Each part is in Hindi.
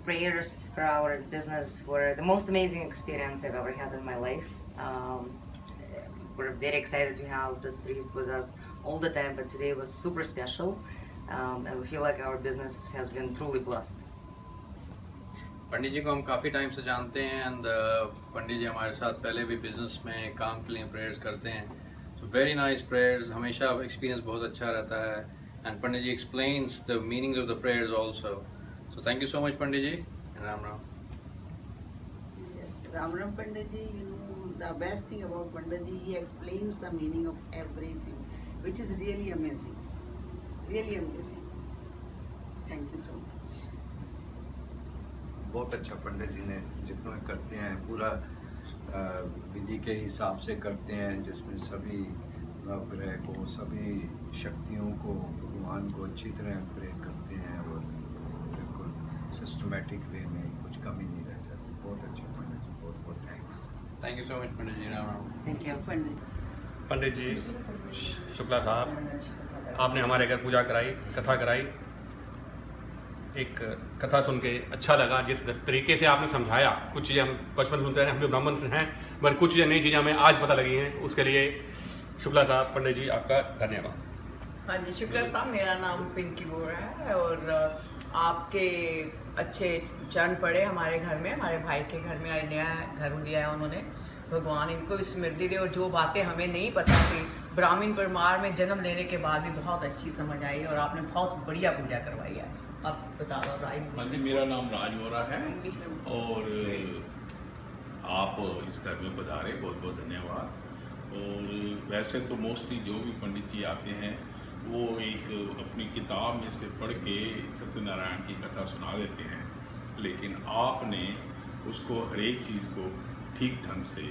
prayers for our business were the most amazing experience I've ever had in my life. We're very excited to have this priest with us all the time, but today was super special, and we feel like our business has been truly blessed. पंडित जी को हम काफ़ी टाइम से जानते हैं एंड पंडित जी हमारे साथ पहले भी बिजनेस में काम के लिए प्रेयर्स करते हैं. सो वेरी नाइस प्रेयर्स, हमेशा एक्सपीरियंस बहुत अच्छा रहता है and Pandit ji explains the meaning of the prayers also. So thank you so much Pandit ji. Ram Ram. Yes, Ram Ram Pandit ji, the best thing about Pandit ji, he explains the meaning of everything, which is really amazing. Really amazing. Thank you so much. बहुत अच्छा पंडित जी ने जितना करते हैं पूरा विधि के हिसाब से करते हैं, जिसमें सभी नवग्रह को, सभी शक्तियों को, भगवान को अच्छी तरह प्रे करते हैं और बिल्कुल सिस्टमेटिक वे में कुछ कमी नहीं रह जाती. बहुत अच्छा पंडित जी, बहुत बहुत thanks. Thank you so much Pandit ji. Ram Ram. Thank you. Pandit ji Shukla साहब, आपने हमारे घर पूजा कराई, कथा कराई. एक कथा सुन के अच्छा लगा. जिस तरीके से आपने समझाया, कुछ चीज़ें हम बचपन सुनते हैं, हम भी ब्राह्मण से हैं, मगर कुछ चीज़ें नई चीज़ें हमें आज पता लगी हैं. उसके लिए शुक्ला साहब, पंडित जी आपका धन्यवाद. हाँ जी, शुक्ला साहब, मेरा नाम पिंकी बोरा है और आपके अच्छे चरण पड़े हमारे घर में. हमारे भाई के घर में नया घर दिया है उन्होंने. भगवान इनको स्मृति दे और जो बातें हमें नहीं पता थी, ब्राह्मण परिवार में जन्म लेने के बाद भी बहुत अच्छी समझ आई और आपने बहुत बढ़िया पूजा करवाई है. आप बता दो राय. हाँ जी, मेरा नाम राज बोरा है और आप इस घर में पधारे, बहुत बहुत धन्यवाद. और वैसे तो मोस्टली जो भी पंडित जी आते हैं वो एक अपनी किताब में से पढ़ के सत्यनारायण की कथा सुना देते हैं, लेकिन आपने उसको हर एक चीज़ को ठीक ढंग से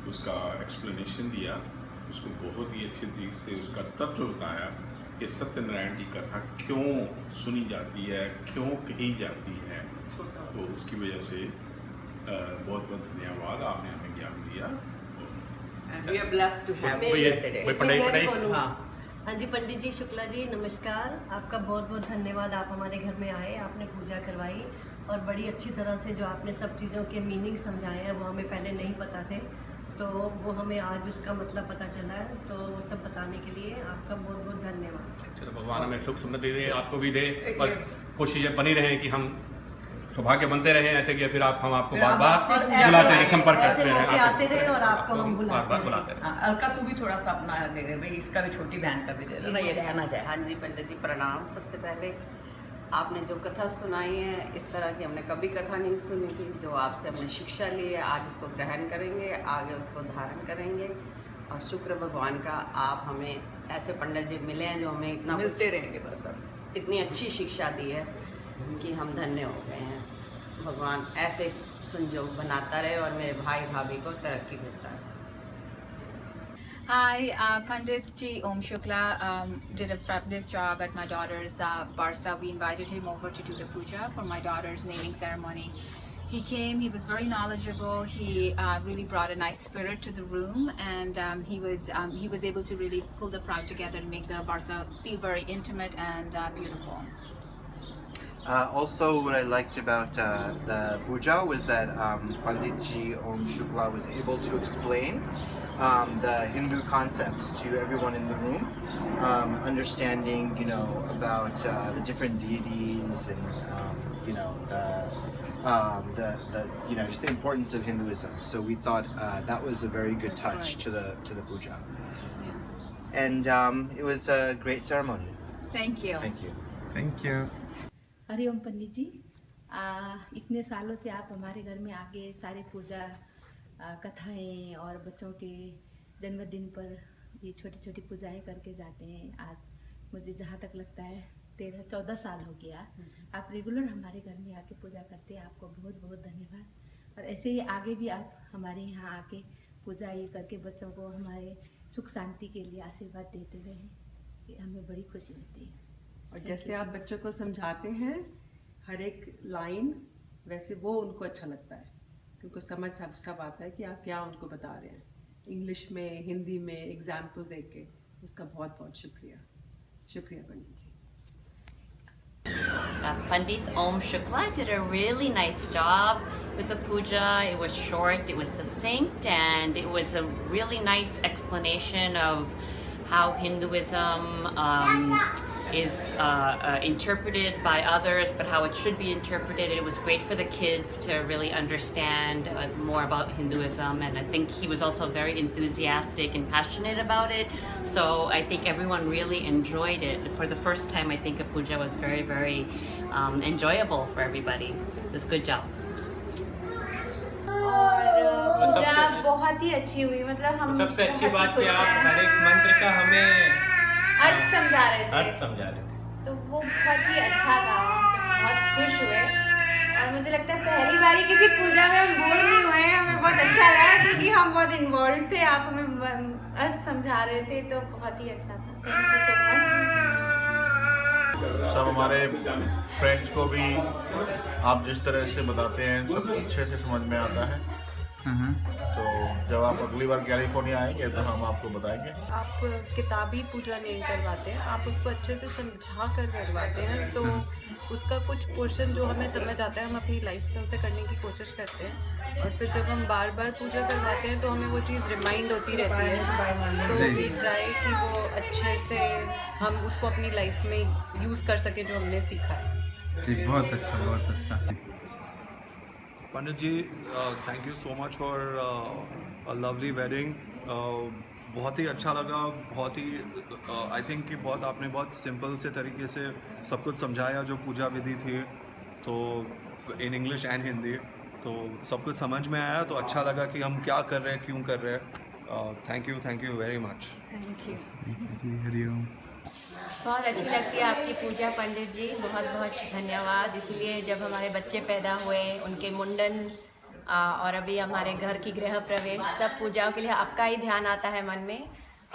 उसका एक्सप्लेनेशन दिया, उसको बहुत ही अच्छे तरीके से उसका तत्व बताया कि सत्यनारायण की कथा क्यों सुनी जाती है, क्यों कही जाती है. तो उसकी वजह से बहुत बहुत धन्यवाद, आपने हमें ज्ञान दिया. We are blessed to have you here today. हाँ. हाँ जी, पंडित जी शुक्ला जी नमस्कार. आपका बहुत बहुत धन्यवाद. आप हमारे घर में आए, आपने पूजा करवाई और बड़ी अच्छी तरह से जो आपने सब चीज़ों के मीनिंग समझाए हैं वो हमें पहले नहीं पता थे, तो वो हमें आज उसका मतलब पता चला है. तो वो सब बताने के लिए आपका बहुत बहुत धन्यवाद. चलो, भगवान हमें सुख समृद्धि दे, आपको भी दे और कोशिशें बनी रहें कि हम सौभाग्य बनते रहें ऐसे कि फिर हम आपको बार बार बुलाते हैं, संपर्क करते हैं, आते रहे और आपको हम बुलाते हैं. अलका तू भी थोड़ा सा अपना दे दे भाई, इसका भी छोटी बहन का भी दे दे ना, ये रहना चाहे. हाँ जी पंडित जी प्रणाम. सबसे पहले आपने जो कथा सुनाई है, इस तरह की हमने कभी कथा नहीं सुनी थी. जो आपसे हमने शिक्षा ली है, आज उसको ग्रहण करेंगे, आगे उसको धारण करेंगे. और शुक्र भगवान का आप हमें ऐसे पंडित जी मिले हैं जो हमें इतना मिलते रहेंगे बस. अब इतनी अच्छी शिक्षा दी है कि हम धन्य हो गए हैं. भगवान ऐसे संजोग बनाता रहे और मेरे भाई भाभी को तरक्की देता है. Hi, Pandit Ji Om Shukla did a fabulous job at my daughter's Barsa. We invited him over to do the puja for my daughter's naming ceremony. He came, he was very knowledgeable, he really brought a nice spirit to the room, and he was able to really pull the crowd together and make the Barsa feel very intimate and beautiful. Also, what I liked about the puja was that Pandit Ji Om Shukla was able to explain the Hindu concepts to everyone in the room, understanding, about the different deities and, just the importance of Hinduism. So we thought that was a very good touch to the puja, and it was a great ceremony. Thank you. Thank you. Thank you. Hariom पंडित जी, इतने सालों से आप हमारे घर में आके सारी पूजा कथाएं और बच्चों के जन्मदिन पर ये छोटी छोटी पूजाएं करके जाते हैं. आज मुझे जहाँ तक लगता है 13-14 साल हो गया आप रेगुलर हमारे घर में आके पूजा करते हैं. आपको बहुत बहुत धन्यवाद. और ऐसे ही आगे भी आप हमारे यहाँ आके पूजा ये करके बच्चों को हमारे सुख शांति के लिए आशीर्वाद देते रहें, कि हमें बड़ी खुशी होती है. और जैसे आप बच्चों को समझाते हैं हर एक लाइन, वैसे वो उनको अच्छा लगता है, क्योंकि समझ सब आता है कि आप क्या उनको बता रहे हैं. इंग्लिश में, हिंदी में एग्जाम्पल दे के उसका बहुत बहुत शुक्रिया. शुक्रिया पंडित जी. Pandit Om Shukla did a really nice job with the puja. It was short, it was succinct, and it was a really nice explanation of how Hinduism is interpreted by others, but how it should be interpreted. It was great for the kids to really understand more about Hinduism, and I think he was also very enthusiastic and passionate about it. So I think everyone really enjoyed it. For the first time, I think a puja was very, very enjoyable for everybody. It was a good job. और पूजा बहुत ही अच्छी हुई, मतलब हम सबसे अच्छी बात कि आप हर एक मंत्र का हमें अर्थ समझा रहे थे, तो वो बहुत ही अच्छा था, बहुत खुश हुए। और मुझे लगता है पहली बारी किसी पूजा में हम बोर नहीं हुए, हमें बहुत अच्छा लगा क्योंकि हम बहुत इन्वॉल्व थे, आप हमें अर्थ समझा रहे थे, तो बहुत ही अच्छा था। Thank you so much. सब हमारे फ्रेंड्स को भी आप जिस तरह से बताते हैं सब अच्छे से समझ में आता है। तो जब आप अगली बार कैलिफोर्निया आएंगे तो हम आपको बताएंगे। आप किताबी पूजा नहीं करवाते हैं, आप उसको अच्छे से समझा कर करवाते हैं, तो उसका कुछ पोर्शन जो हमें समझ आता है हम अपनी लाइफ में उसे करने की कोशिश करते हैं, और फिर जब हम बार बार पूजा करवाते हैं तो हमें वो चीज़ रिमाइंड होती रहती है, तो वी ट्राई कि वो अच्छे से हम उसको अपनी लाइफ में यूज़ कर सकें जो हमने सीखा है। जी बहुत अच्छा, बहुत अच्छा। Pandit ji, thank you so much for a lovely wedding. बहुत ही अच्छा लगा, बहुत ही आई थिंक कि बहुत आपने बहुत सिंपल से तरीके से सब कुछ समझाया जो पूजा विधि थी, तो इन इंग्लिश एंड हिंदी, तो सब कुछ समझ में आया, तो अच्छा लगा कि हम क्या कर रहे हैं, क्यों कर रहे हैं। Thank you very much. Thank you. Hariom. बहुत अच्छी लगती है आपकी पूजा पंडित जी, बहुत बहुत धन्यवाद। इसलिए जब हमारे बच्चे पैदा हुए, उनके मुंडन और अभी हमारे घर की गृह प्रवेश, सब पूजाओं के लिए आपका ही ध्यान आता है मन में,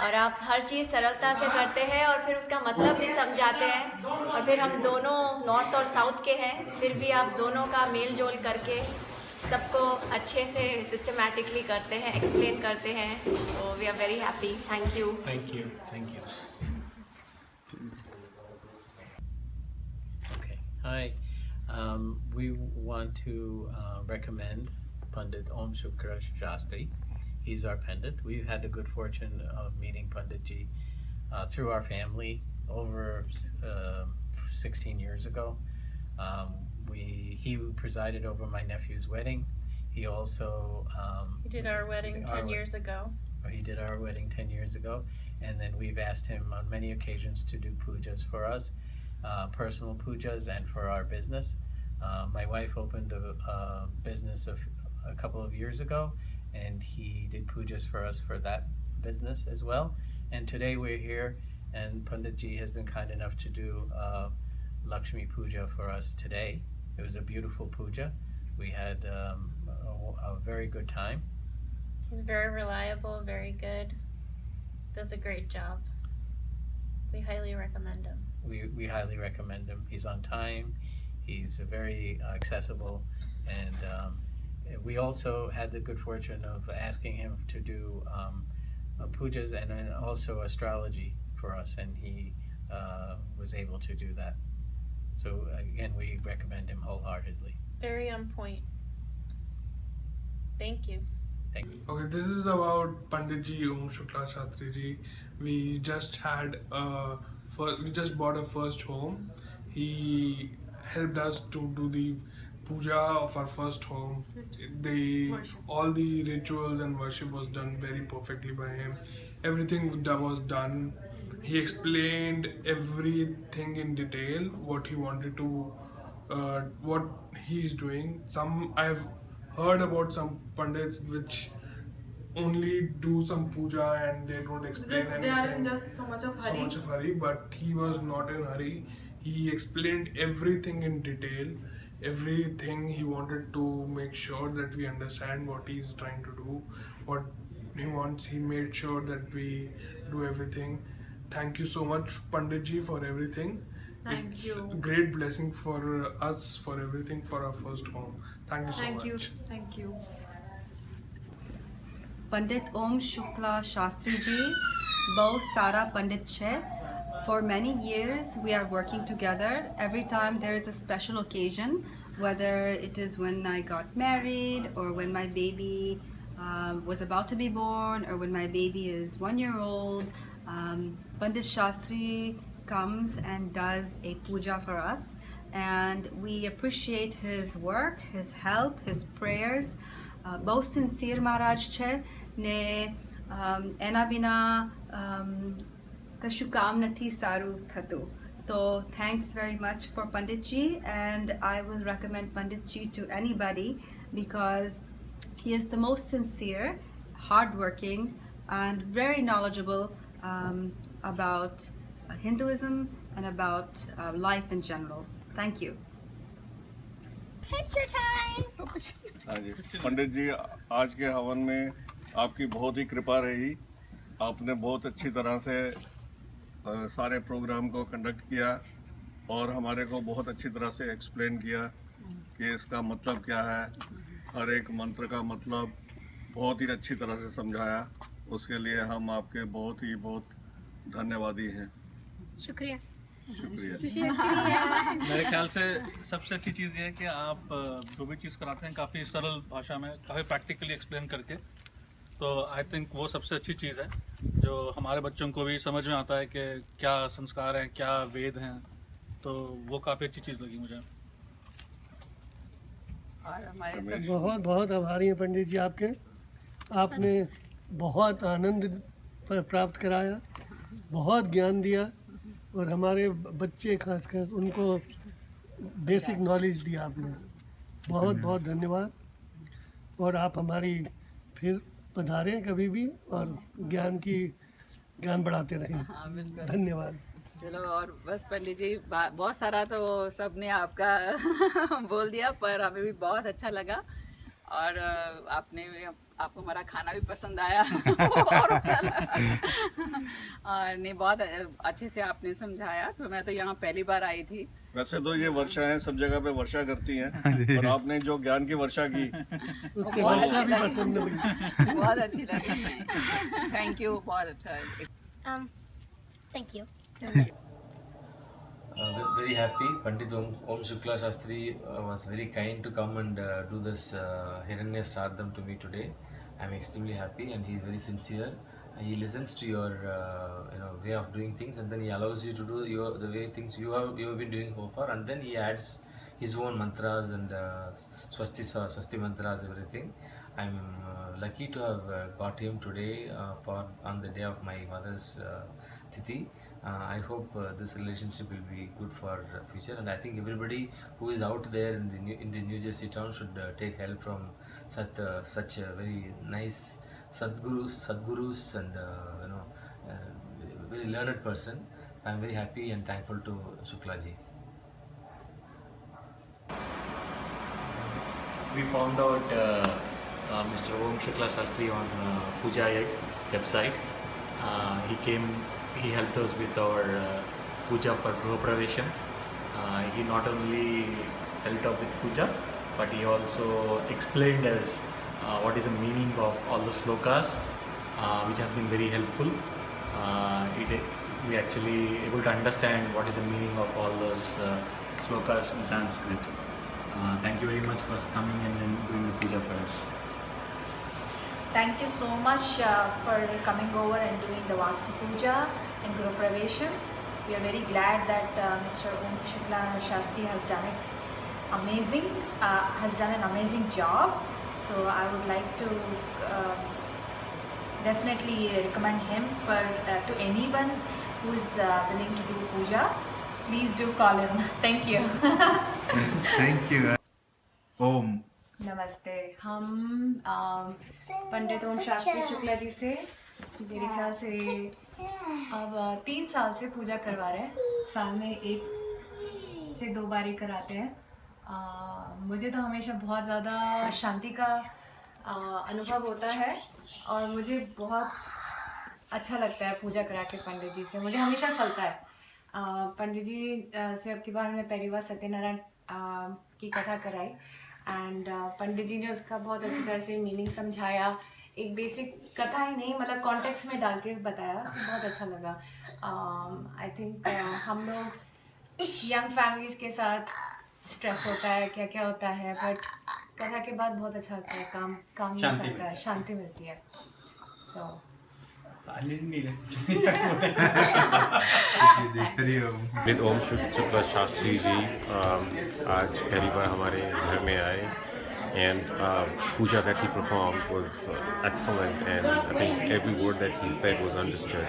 और आप हर चीज़ सरलता से करते हैं और फिर उसका मतलब भी समझाते हैं। और फिर हम दोनों नॉर्थ और साउथ के हैं, फिर भी आप दोनों का मेल जोल करके सबको अच्छे से सिस्टमैटिकली करते हैं, एक्सप्लेन करते हैं, तो we are very happy. Thank you. Thank you, thank you. Okay, hi. We want to recommend Pandit Om Shukla Shastri. He's our Pandit. We've had the good fortune of meeting Pandit Ji through our family over 16 years ago. He presided over my nephew's wedding. He also he did our wedding 10 years ago. He did our wedding 10 years ago, and then we've asked him on many occasions to do pujas for us, personal pujas, and for our business. My wife opened a business a couple of years ago, and he did pujas for us for that business as well. And today we're here, and Pandit Ji has been kind enough to do Lakshmi Puja for us today. It was a beautiful puja. We had a very good time. He's very reliable, very good, does a great job. We highly recommend him. We highly recommend him. He's on time, he's very accessible, and we also had the good fortune of asking him to do pujas and then also astrology for us, and he was able to do that. So again, we recommend him wholeheartedly. Very on point. Thank you. Okay, this is about Pandit Ji Om Shukla Shastri Ji. We just bought a first home. He helped us to do the puja of our first home. All the rituals and worship was done very perfectly by him. Everything that was done, he explained everything in detail, what he wanted to, what he is doing. I've heard about some pandits which only do some puja and they don't explain anything. They are in just so much of hurry. But he was not in hurry. He explained everything in detail, everything. He wanted to make sure that we understand what he is trying to do, what he wants. He made sure that we do everything. Thank you so much, Pandit Ji, for everything. Thank you. It's a great blessing for us, for everything, for our first home. Thank you so much. Thank you. पंडित ओम शुक्ला शास्त्री जी बहुत सारा पंडित है, For many years, we are working together. Every time there is a special occasion, whether it is when I got married or when my baby was about to be born or when my baby is 1 year old, Pandit Shastri comes and does a puja for us. And we appreciate his work, his help, his prayers. बहुत sincere Maharaj छे ने एना बिना કશું કામ નથી સારું થતું. So thanks very much for Pandit Ji, and I will recommend Pandit Ji to anybody because he is the most sincere, hardworking, and very knowledgeable about Hinduism and about life in general. Thank you. Picture time. हाँ जी, पंडित जी आज के हवन में आपकी बहुत ही कृपा रही. आपने बहुत अच्छी तरह से सारे प्रोग्राम को कंडक्ट किया और हमारे को बहुत अच्छी तरह से एक्सप्लेन किया कि इसका मतलब क्या है. हर एक मंत्र का मतलब बहुत ही अच्छी तरह से समझाया. उसके लिए हम आपके बहुत धन्यवादी हैं. शुक्रिया. मेरे ख्याल से सबसे अच्छी चीज़ ये है कि आप जो भी चीज़ कराते हैं काफ़ी सरल भाषा में, काफ़ी प्रैक्टिकली एक्सप्लेन करके. तो आई थिंक वो सबसे अच्छी चीज़ है जो हमारे बच्चों को भी समझ में आता है कि क्या संस्कार हैं, क्या वेद हैं. तो वो काफ़ी अच्छी चीज़ लगी मुझे. और हमारे बहुत आभारी हैं पंडित जी आपके. आपने बहुत आनंद प्राप्त कराया, बहुत ज्ञान दिया और हमारे बच्चे खासकर उनको बेसिक नॉलेज दिया आपने. बहुत धन्यवाद. और आप हमारी फिर पधारें कभी भी और ज्ञान बढ़ाते रहें. हाँ बिल्कुल. धन्यवाद. चलो और बस पंडित जी बहुत सारा तो सबने आपका बोल दिया, पर हमें भी बहुत अच्छा लगा और आपको हमारा खाना भी पसंद आया और अच्छा लगा. और नहीं बहुत अच्छे से आपने समझाया. तो मैं तो यहाँ पहली बार आई थी. वैसे तो ये वर्षा है, सब जगह पे वर्षा करती हैं और आपने जो ज्ञान की वर्षा की उससे वर्षा भी पसंद लगी. बहुत अच्छी लगी. Thank you. बहुत अच्छा. Thank you. Very happy. Pandit Om Shukla Shastri was very kind to come and do this Hiranya Shraddham to me today. I'm extremely happy, and he's very sincere. He listens to your way of doing things, and then he allows you to do the way things you have been doing so far, and then he adds his own mantras and swasti mantras, everything. I'm lucky to have got him today on the day of my mother's Tithi. I hope this relationship will be good for future, and I think everybody who is out there in the New Jersey town should take help from such a very nice Sadgurus and very learned person. I'm very happy and thankful to Shukla ji. We found out Mr. Om Shukla Shastri on Puja website. He helped us with our puja for Gruha Pravesham. He not only helped out with puja, but he also explained us what is the meaning of all the slokas, which has been very helpful. We actually able to understand what is the meaning of all those slokas in Sanskrit. Thank you very much for coming and then doing the puja for us. Thank you so much for coming over and doing the Vastu Puja and Guru Pravesham. We are very glad that Mr. Om Shukla Shastri has done an amazing job. So I would like to definitely recommend him to anyone who is willing to do puja. Please do call him. Thank you. Thank you. Om. नमस्ते. हम पंडित ओम शास्त्री शुक्ला जी से मेरे ख्याल से अब 3 साल से पूजा करवा रहे हैं. साल में 1 से 2 बार ही कराते हैं. मुझे तो हमेशा बहुत ज़्यादा शांति का अनुभव होता है और मुझे बहुत अच्छा लगता है पूजा करा के पंडित जी से. मुझे हमेशा फलता है. पंडित जी से अब की बार हमने पहली बार सत्यनारायण की कथा कराई एंड पंडित जी ने उसका बहुत अच्छी तरह से मीनिंग समझाया, एक बेसिक कथा ही नहीं मतलब कॉन्टेक्स्ट में डाल के बताया, बहुत अच्छा लगा। आई थिंक हम लोग यंग फैमिलीज के साथ स्ट्रेस होता है, क्या क्या होता है, बट कथा के बाद बहुत अच्छा लगता है, काम आता है, शांति मिलती है। सो विद ओम शुक्ला शास्त्री जी आज पहली बार हमारे घर में आए and puja that he performed was excellent, and I think every word that he said was understood.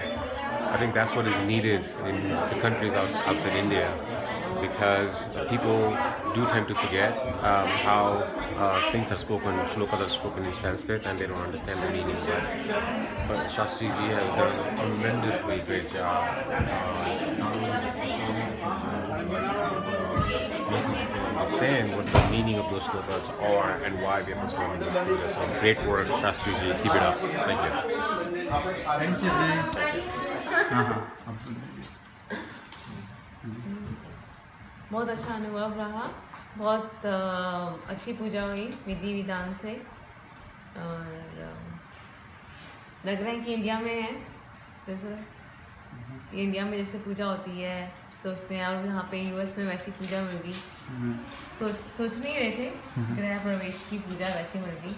I think that's what is needed in the countries outside India, because people do tend to forget how things are spoken, shlokas are spoken in Sanskrit, and they don't understand the meaning. But Shastri ji has done a tremendously great job, not only just performing making people understand what the meaning of those shlokas are and why we are performing this puja. So great work, Shastri ji. Keep it up. Thank you. Thank you ji. बहुत अच्छा अनुभव रहा, बहुत अच्छी पूजा हुई विधि विधान से, और लग रहा है कि इंडिया में है, जैसे इंडिया में जैसे पूजा होती है सोचते हैं, और यहाँ पे यूएस में वैसी पूजा मिल गई, सोच नहीं रहे थे गृह प्रवेश की पूजा वैसी मिल गई,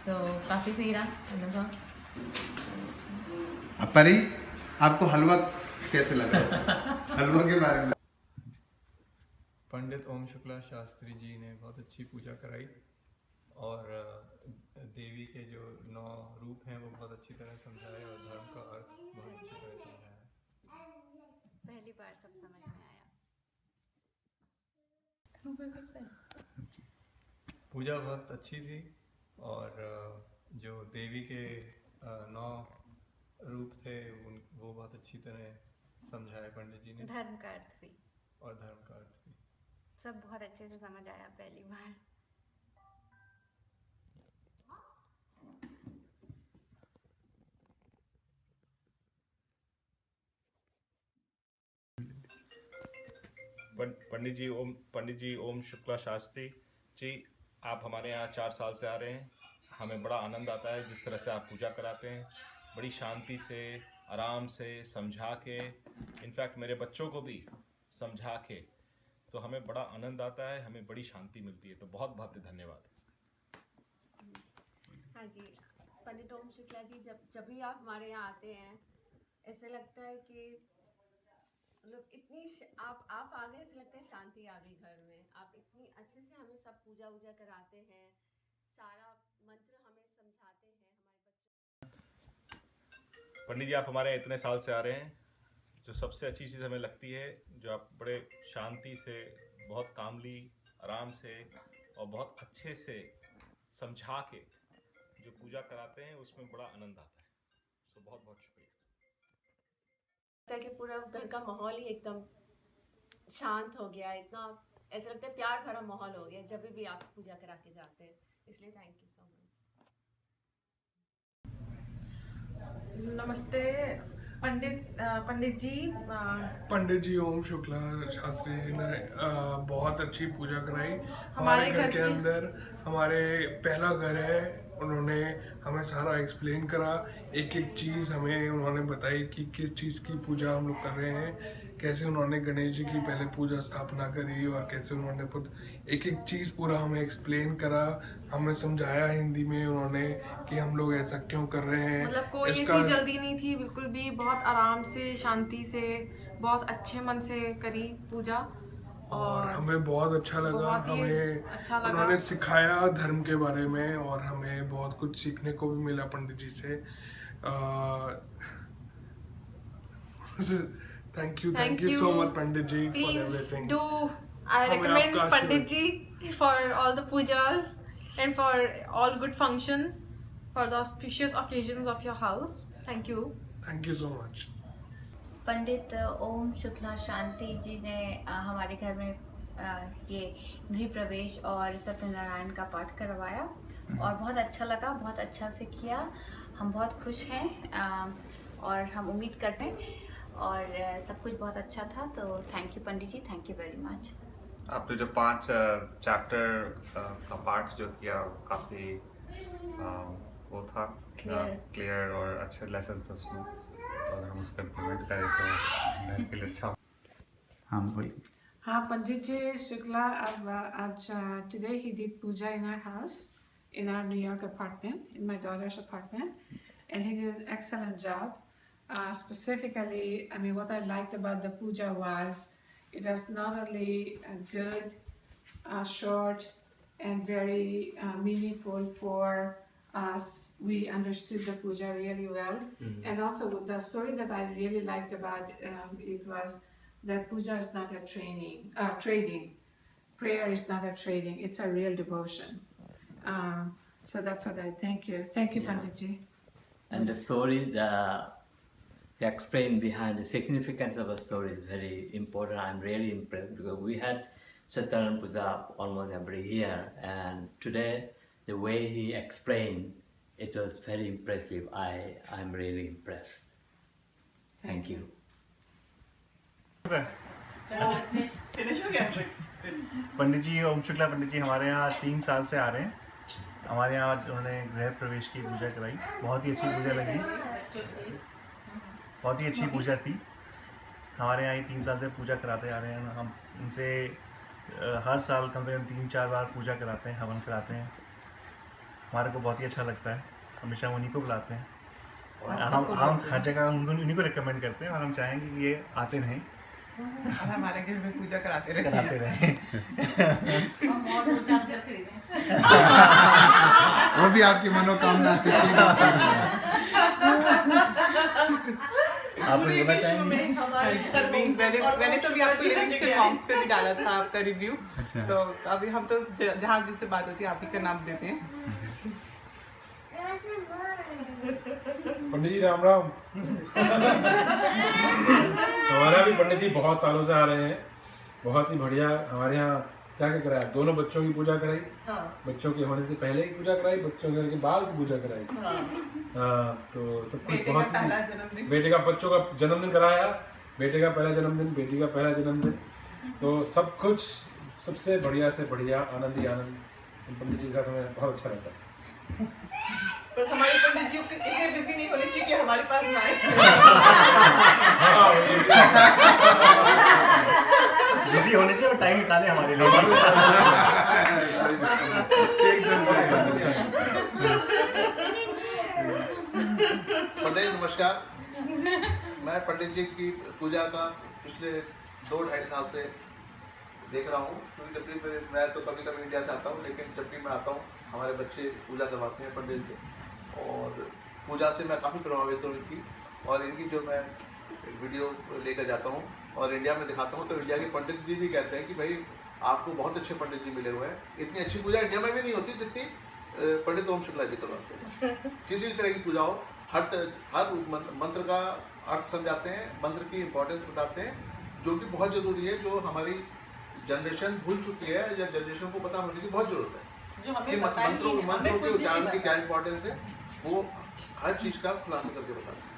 तो काफ़ी सही रहा अनुभव। परी, आपको हलवा कैसे लगा? हलवा के बारे में। पंडित ओम शुक्ला शास्त्री जी ने बहुत अच्छी पूजा कराई, और देवी के जो 9 रूप हैं वो बहुत अच्छी तरह समझाए, और धर्म का अर्थ बहुत अच्छी तरह समझाया। पहली बार सब समझ में आया। पूजा बहुत अच्छी थी, और जो देवी के 9 रूप थे वो बहुत अच्छी तरह समझाए पंडित जी ने। धर्म का अर्थ भी, और धर्म का अर्थ भी सब बहुत अच्छे से समझ आया पहली बार। पंडित जी ओम शुक्ला शास्त्री जी, आप हमारे यहाँ 4 साल से आ रहे हैं। हमें बड़ा आनंद आता है जिस तरह से आप पूजा कराते हैं, बड़ी शांति से, आराम से समझा के, इनफैक्ट मेरे बच्चों को भी समझा के, तो हमें बड़ा आनंद आता है, हमें बड़ी शांति मिलती है। तो बहुत बहुत धन्यवाद। हाँ जी, पंडित ओम शुक्ला जी, जब भी आप हमारे यहाँ आते हैं ऐसे लगता है कि मतलब इतनी आप आ गए, ऐसे लगता है शांति आ गई घर में। आप इतनी अच्छे से हमें सब पूजा वूजा कराते हैं, सारा मंत्र हमें समझाते हैं हमारे बच्चों। पंडित जी, आप हमारे यहाँ इतने साल से आ रहे हैं, जो सबसे अच्छी चीज़ हमें लगती है, जो आप बड़े शांति से, बहुत कामली, आराम से और बहुत अच्छे से समझा के जो पूजा कराते हैं, उसमें बड़ा आनंद आता है। तो बहुत बहुत शुक्रिया। कि पूरा घर का माहौल ही एकदम शांत हो गया, इतना ऐसा लगता है प्यार भरा माहौल हो गया जब भी आप पूजा करा के जाते हैं, इसलिए थैंक यू सो मच। नमस्ते पंडित जी ओम शुक्ला शास्त्री जी ने बहुत अच्छी पूजा कराई हमारे घर के अंदर। हमारे पहला घर है, उन्होंने हमें सारा एक्सप्लेन करा, एक एक चीज़ हमें उन्होंने बताई कि किस चीज़ की पूजा हम लोग कर रहे हैं, कैसे उन्होंने गणेश जी की पहले पूजा स्थापना करी, और कैसे उन्होंने खुद एक एक चीज़ पूरा हमें एक्सप्लेन करा, हमें समझाया हिंदी में उन्होंने कि हम लोग ऐसा क्यों कर रहे हैं। मतलब कोई ऐसी जल्दी नहीं थी, बिल्कुल भी बहुत आराम से, शांति से, बहुत अच्छे मन से करी पूजा, और हमें बहुत अच्छा लगा। हमें अच्छा लगा। उन्होंने सिखाया धर्म के बारे में, और हमें बहुत कुछ सीखने को भी मिला पंडित जी से। Thank you so much Pandit ji for everything. I recommend Pandit ji for all the pujas and for all good functions, for the auspicious occasions of your house. Thank you. Thank you so much. पंडित ओम शुक्ला शांति जी ने हमारे घर में ये गृह प्रवेश और सत्यनारायण का पाठ करवाया, और बहुत अच्छा लगा, बहुत अच्छा से किया। हम बहुत खुश हैं, और हम उम्मीद करते हैं, और सब कुछ बहुत अच्छा था। तो thank you Pandit ji, thank you very much. आपने जो 5 चैप्टर का पाठ जो किया काफ़ी वो था, क्लियर और अच्छे लेसन थे उसमें, और हम उसको इम्प्लीमेंट करें तो घर के लिए अच्छा। हाँ बोलिए। हाँ, Pandit Ji Shukla, today he did puja in our house, in our New York apartment, in my daughter's apartment, and he did an excellent job. Specifically, I mean, what I liked about the puja was it was not only good, short, and very meaningful for us. We understood the puja really well, and also the story that I really liked about it was that puja is not a trading. Prayer is not a trading. It's a real devotion. So that's what I thank you. Thank you, Pandit Ji. And the story, the explain behind the significance of the story is very important. I'm really impressed because we had Satyanan Puja almost every year, and today the way he explained it was very impressive. I'm really impressed. Thank you. Pandit जी ओम शुक्ला पंडित जी हमारे यहाँ 3 साल से आ रहे हैं। हमारे यहाँ उन्होंने गृह प्रवेश की पूजा कराई, बहुत ही अच्छी पूजा लगी, बहुत ही अच्छी पूजा थी। हमारे यहाँ 3 साल से पूजा कराते आ रहे हैं। हम उनसे हर साल कम से कम 3-4 बार पूजा कराते हैं, हवन कराते हैं। हमारे को बहुत ही अच्छा लगता है, हमेशा उन्हीं को बुलाते हैं। हम हर जगह उन्हीं को रिकमेंड करते हैं और हम चाहेंगे कि ये आते रहें और हमारे घर में पूजा कराते रहें। वो भी आपकी मनोकामना आप कुछ बोलना चाहेंगे? मैंने तो भी आपको लिरिक्स से सॉन्ग्स पे भी डाला था आपका रिव्यू। तो अभी हम तो जहाँ जिससे बात होती है आप ही का नाम देते हैं। पंडित जी राम राम। हमारा भी पंडित जी बहुत सालों से आ रहे हैं, बहुत ही बढ़िया। हमारे यहाँ क्या क्या कराया, दोनों बच्चों की पूजा कराई, बच्चों के होने से पहले की पूजा कराई, बच्चों के बाद की पूजा कराई। हाँ, तो सब कुछ बहुत ही, बेटे का बच्चों का जन्मदिन कराया, बेटे का पहला जन्मदिन, बेटी का पहला जन्मदिन, तो सब कुछ सबसे बढ़िया से बढ़िया, आनंद ही आनंद। पंडित जी के साथ हमें बहुत अच्छा लगता है। पर हमारे पंडित जी इतने बिजी नहीं होने चाहिए कि हमारे पास ना आए। बिजी होने चाहिए और टाइम निकाले हमारे लिए। पंडित नमस्कार, मैं पंडित जी की पूजा का पिछले 2-2.5 साल से देख रहा हूँ। क्योंकि जब भी मैं तो कभी कभी इंडिया से आता हूँ, लेकिन जब भी मैं आता हूँ हमारे बच्चे पूजा करवाते हैं पंडित से, और पूजा से मैं काफ़ी प्रभावित हूँ इनकी। और इनकी जो मैं वीडियो लेकर जाता हूँ और इंडिया में दिखाता हूँ, तो इंडिया के पंडित जी भी कहते हैं कि भाई आपको बहुत अच्छे पंडित जी मिले हुए हैं। इतनी अच्छी पूजा इंडिया में भी नहीं होती जितनी पंडित ओम शुक्ला जी करवाते हैं। किसी भी तरह की पूजा हो, हर मंत्र का अर्थ समझाते हैं, मंत्र की इम्पोर्टेंस बताते हैं, जो कि बहुत ज़रूरी है, जो हमारी जनरेशन भूल चुकी है या जनरेशन को पता होने की बहुत ज़रूरत है कि मंत्रों के उच्चारण की क्या इम्पोर्टेंस है, वो हर चीज़ का खुलासा करके बताते हैं।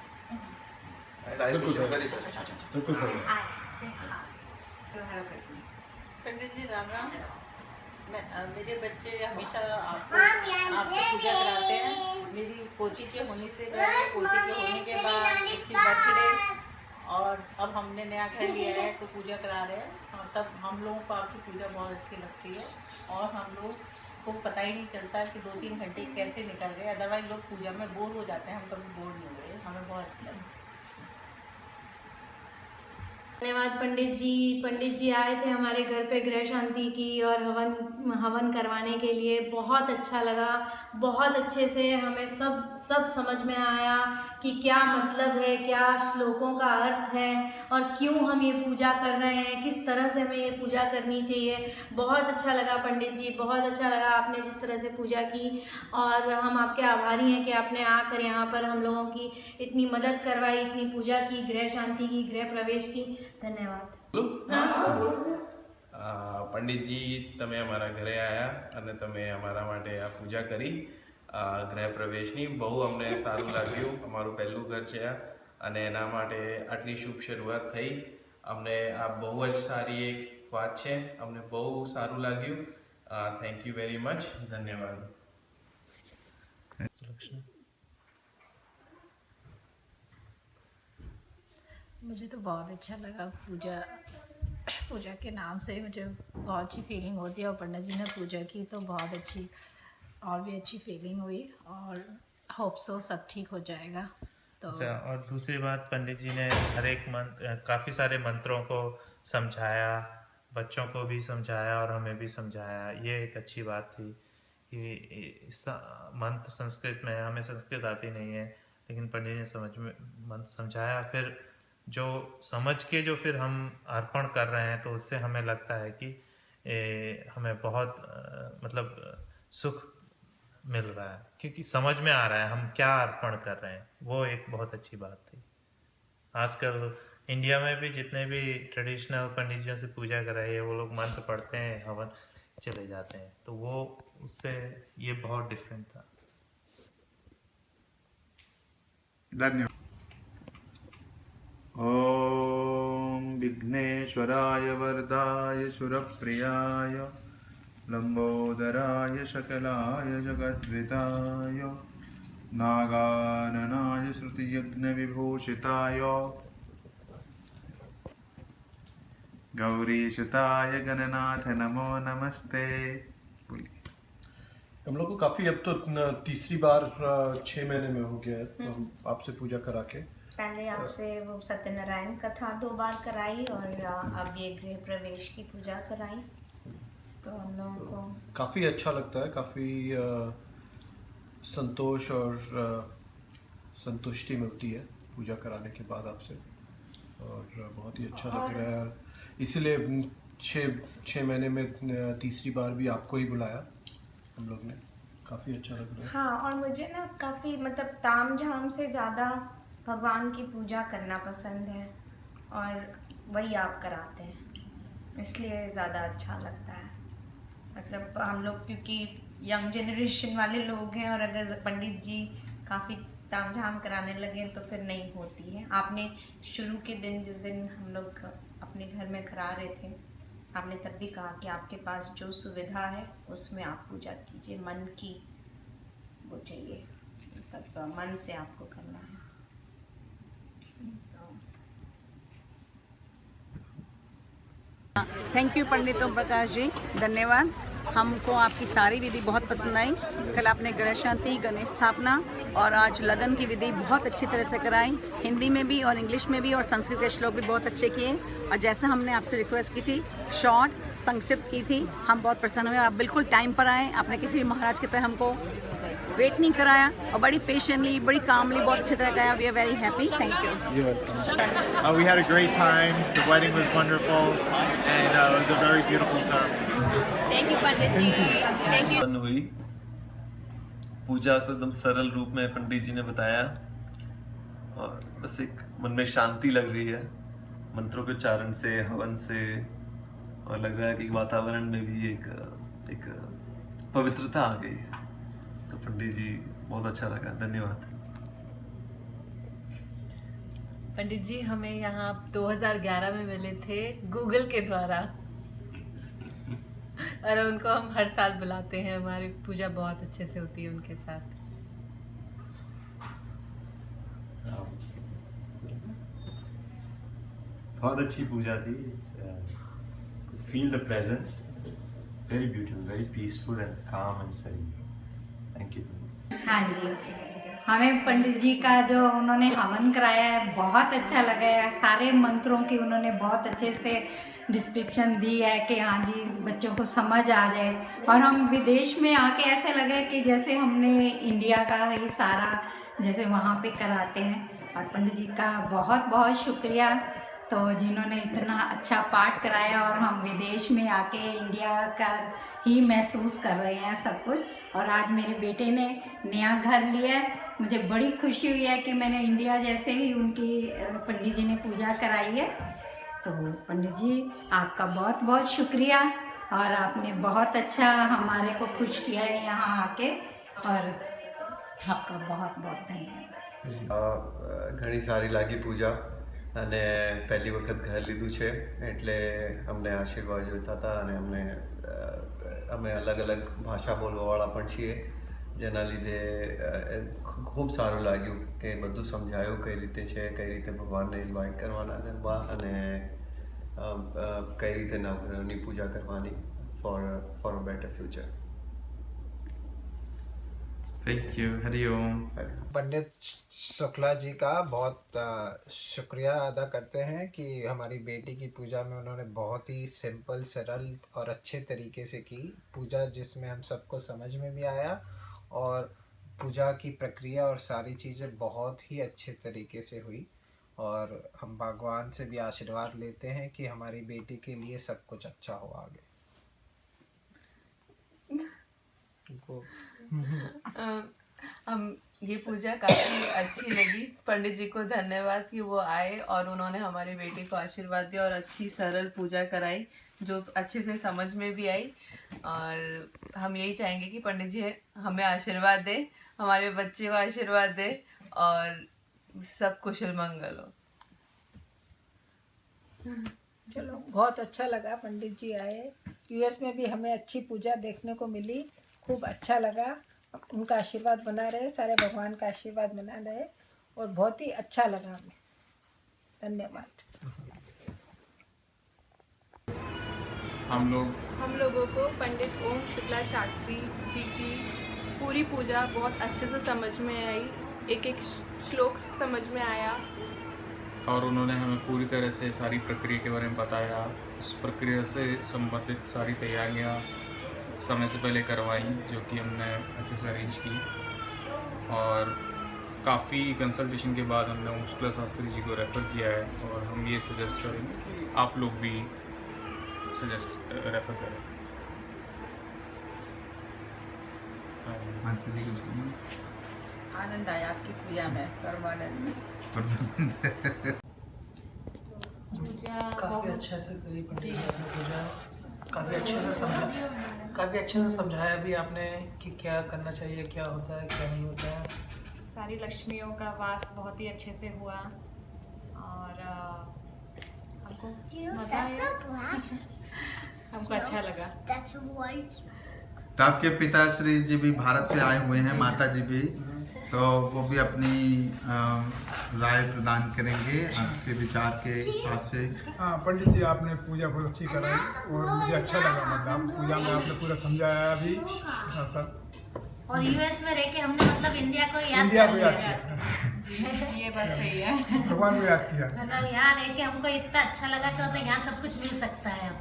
बिल्कुल सही। पंडित जी राम राम। मेरे बच्चे हमेशा आपसे पूजा कराते हैं। मेरी पोती के होने से पहले, पोती के होने के बाद, उसकी बर्थडे, और अब हमने नया घर लिया है तो पूजा करा रहे हैं। हम लोगों को आपकी पूजा बहुत अच्छी लगती है, और हम लोग को पता ही नहीं चलता कि 2-3 घंटे कैसे निकल गए। अदरवाइज लोग पूजा में बोर हो जाते हैं, हम कभी बोर नहीं हुए, हमें बहुत अच्छा लगा। धन्यवाद पंडित जी आए थे हमारे घर पे गृह शांति की और हवन करवाने के लिए। बहुत अच्छा लगा, बहुत अच्छे से हमें सब समझ में आया कि क्या मतलब है, क्या श्लोकों का अर्थ है, और क्यों हम ये पूजा कर रहे हैं, किस तरह से हमें ये पूजा करनी चाहिए। बहुत अच्छा लगा पंडित जी, बहुत अच्छा लगा आपने जिस तरह से पूजा की, और हम आपके आभारी हैं कि आपने आकर यहाँ पर हम लोगों की इतनी मदद करवाई, इतनी पूजा की, गृह शांति की, गृह प्रवेश की। धन्यवाद। પંડિતજી તમે અમારા ઘરે આવ્યા અને તમે અમારા માટે આ પૂજા કરી ગૃહ પ્રવેશની, બહુ અમને સારું લાગ્યું। અમારું પહેલું ઘર છે આ, અને એના માટે આટલી શુભ શરૂઆત થઈ। અમને આ બહુ જ સારી એક વાત છે, અમને બહુ સારું લાગ્યું। થેન્ક યુ વેરી મચ, ધન્યવાદ। मुझे तो बहुत अच्छा लगा पूजा के नाम से मुझे बहुत अच्छी फीलिंग होती है, और पंडित जी ने पूजा की तो बहुत अच्छी और भी अच्छी फीलिंग हुई, और होप सो सब ठीक हो जाएगा। तो अच्छा, और दूसरी बात, पंडित जी ने हर एक काफ़ी सारे मंत्रों को समझाया, बच्चों को भी समझाया और हमें भी समझाया। ये एक अच्छी बात थी कि मंत्र संस्कृत में, हमें संस्कृत आती नहीं है, लेकिन पंडित जी ने मंत्र समझाया। फिर जो समझ के जो फिर हम अर्पण कर रहे हैं, तो उससे हमें लगता है कि हमें बहुत मतलब सुख मिल रहा है, क्योंकि समझ में आ रहा है हम क्या अर्पण कर रहे हैं। वो एक बहुत अच्छी बात थी। आजकल इंडिया में भी जितने भी ट्रेडिशनल पंडित से पूजा कराई है, वो लोग मंत्र पढ़ते हैं, हवन चले जाते हैं, तो वो उससे ये बहुत डिफरेंट था। धन्यवाद। ओम विघ्नेश्वराय वरदाय सुरप्रियाय लंबोदराय शकलाय जगद्विताय नागाननाय श्रुतियज्ञ विभूषिताय गौरीशुताय गणनाथ नमो नमस्ते। हम लोग को काफ़ी, अब तो तीसरी बार 6 महीने में हो गया है हम आपसे पूजा करा के। पहले आपसे वो सत्यनारायण कथा 2 बार कराई, और अब ये गृह प्रवेश की पूजा कराई, तो हम लोगों को काफ़ी अच्छा लगता है, काफ़ी संतोष और संतुष्टि मिलती है पूजा कराने के बाद आपसे, और बहुत ही अच्छा लग रहा है। इसीलिए 6 महीने में तीसरी बार भी आपको ही बुलाया हम लोग ने, काफ़ी अच्छा लग रहा है। हाँ, और मुझे ना काफ़ी मतलब ताम झाम से ज़्यादा भगवान की पूजा करना पसंद है, और वही आप कराते हैं, इसलिए ज़्यादा अच्छा लगता है। मतलब हम लोग क्योंकि यंग जनरेशन वाले लोग हैं, और अगर पंडित जी काफ़ी ताम झाम कराने लगे तो फिर नहीं होती है। आपने शुरू के दिन, जिस दिन हम लोग अपने घर में करा रहे थे, आपने तब भी कहा कि आपके पास जो सुविधा है उसमें आप पूजा कीजिए, मन की वो चाहिए, मतलब मन से आपको करना है। थैंक यू पंडित ओम प्रकाश जी, धन्यवाद। हमको आपकी सारी विधि बहुत पसंद आई। कल आपने ग्रह शांति, गणेश स्थापना और आज लगन की विधि बहुत अच्छी तरह से कराई, हिंदी में भी और इंग्लिश में भी, और संस्कृत के श्लोक भी बहुत अच्छे किए। और जैसे हमने आपसे रिक्वेस्ट की थी, शॉर्ट संक्षिप्त की थी, हम बहुत प्रसन्न हुए। आप बिल्कुल टाइम पर आए, आपने किसी भी महाराज की तरह हमको वेट नहीं कराया, और बड़ी पेशेंटली, बड़ी कामली, बहुत अच्छी तरह गया। We are very happy, thank you. We had a great time. The wedding was wonderful, and it was a very beautiful ceremony. Thank you Pandit ji, thank you. हुई पूजा को एकदम सरल रूप में पंडित जी ने बताया, और बस एक मन में शांति लग रही है मंत्रों के उच्चारण से, हवन से, और लग रहा है कि वातावरण में भी एक पवित्रता आ गई है। तो पंडित जी बहुत अच्छा लगा, धन्यवाद। पंडित जी हमें यहाँ 2011 में मिले थे गूगल के द्वारा, और उनको हम हर साल बुलाते हैं। हमारी पूजा बहुत अच्छे से होती है उनके साथ। बहुत अच्छी पूजा थी। Feel the presence, very beautiful, very peaceful and काम एंड सही। Thank you. हाँ जी, हमें पंडित जी का जो उन्होंने हवन कराया है बहुत अच्छा लगा है। सारे मंत्रों की उन्होंने बहुत अच्छे से डिस्क्रिप्शन दी है कि हाँ जी बच्चों को समझ आ जाए। और हम विदेश में आके ऐसे लगे कि जैसे हमने इंडिया का ही सारा जैसे वहाँ पे कराते हैं। और पंडित जी का बहुत बहुत शुक्रिया, तो जिन्होंने इतना अच्छा पाठ कराया, और हम विदेश में आके इंडिया का ही महसूस कर रहे हैं सब कुछ। और आज मेरे बेटे ने नया घर लिया है, मुझे बड़ी खुशी हुई है कि मैंने इंडिया जैसे ही उनकी पंडित जी ने पूजा कराई है। तो पंडित जी आपका बहुत बहुत शुक्रिया, और आपने बहुत अच्छा हमारे को खुश किया है यहाँ आके, और आपका बहुत बहुत धन्यवाद। घणी सारी लागी पूजा, અને પહેલી વખત ઘર લીધું છે એટલે અમને આશીર્વાદ જોઈતા હતા, અને અમે અલગ અલગ ભાષા બોલવાવાળા પણ છીએ, જેના લીધે ખૂબ સારું લાગ્યું કે બધું સમજાયું કઈ રીતે છે, કઈ રીતે ભગવાનને ઇન્વાઇટ કરવાના ગરબા અને કઈ રીતે નવગ્રહની પૂજા કરવાની for a better future. Thank you. Hari Om. Pandit Shukla ji का बहुत शुक्रिया अदा करते हैं कि हमारी बेटी की पूजा में उन्होंने बहुत ही सिंपल, सरल और अच्छे तरीके से की पूजा, जिसमें हम सबको समझ में भी आया और पूजा की प्रक्रिया और सारी चीज़ें बहुत ही अच्छे तरीके से हुई. और हम भगवान से भी आशीर्वाद लेते हैं कि हमारी बेटी के लिए सब कुछ अच्छा हो आगे. हम ये पूजा काफ़ी अच्छी लगी. पंडित जी को धन्यवाद कि वो आए और उन्होंने हमारी बेटी को आशीर्वाद दिया और अच्छी सरल पूजा कराई जो अच्छे से समझ में भी आई. और हम यही चाहेंगे कि पंडित जी हमें आशीर्वाद दे, हमारे बच्चे को आशीर्वाद दे और सब कुशल मंगल हो. चलो, बहुत अच्छा लगा पंडित जी आए. यूएस में भी हमें अच्छी पूजा देखने को मिली, खूब अच्छा लगा. उनका आशीर्वाद बना रहे, सारे भगवान का आशीर्वाद बना रहे और बहुत ही अच्छा लगा हमें. धन्यवाद. हम लोगों को पंडित ओम शुक्ला शास्त्री जी की पूरी पूजा बहुत अच्छे से समझ में आई. एक एक श्लोक समझ में आया और उन्होंने हमें पूरी तरह से सारी प्रक्रिया के बारे में बताया. उस प्रक्रिया से संबंधित सारी तैयारियां समय से पहले करवाई जो कि हमने अच्छे से अरेंज की. और काफ़ी कंसल्टेशन के बाद हमने ओम शुक्ला शास्त्री जी को रेफ़र किया है और हम ये सजेस्ट करेंगे कि आप लोग भी रेफ़र करें. आनंद आया आपकी पूजा में, परमानंद में. काफ़ी अच्छे से करी पंडित जी ने पूजा. काफ़ी अच्छे से समझाया भी आपने कि क्या करना चाहिए, क्या होता है, क्या नहीं होता है. सारी लक्ष्मियों का वास बहुत ही अच्छे से हुआ और हमको मज़ा आया. हमको अच्छा लगा. तो आपके पिताश्री जी भी भारत से आए हुए हैं, माता जी भी, तो वो भी अपनी राय प्रदान करेंगे आपके विचार के हिसाब से. हाँ पंडित जी, आपने पूजा बहुत अच्छी कराई और मुझे अच्छा लगा. मतलब पूजा में आपने पूरा समझाया भी साथ साथ. और यूएस में रह के हमने मतलब इंडिया को याद किया. ये बात सही है. भगवान को याद किया. मतलब यहाँ रह के हमको इतना अच्छा लगा कि मतलब यहाँ सब कुछ मिल सकता है.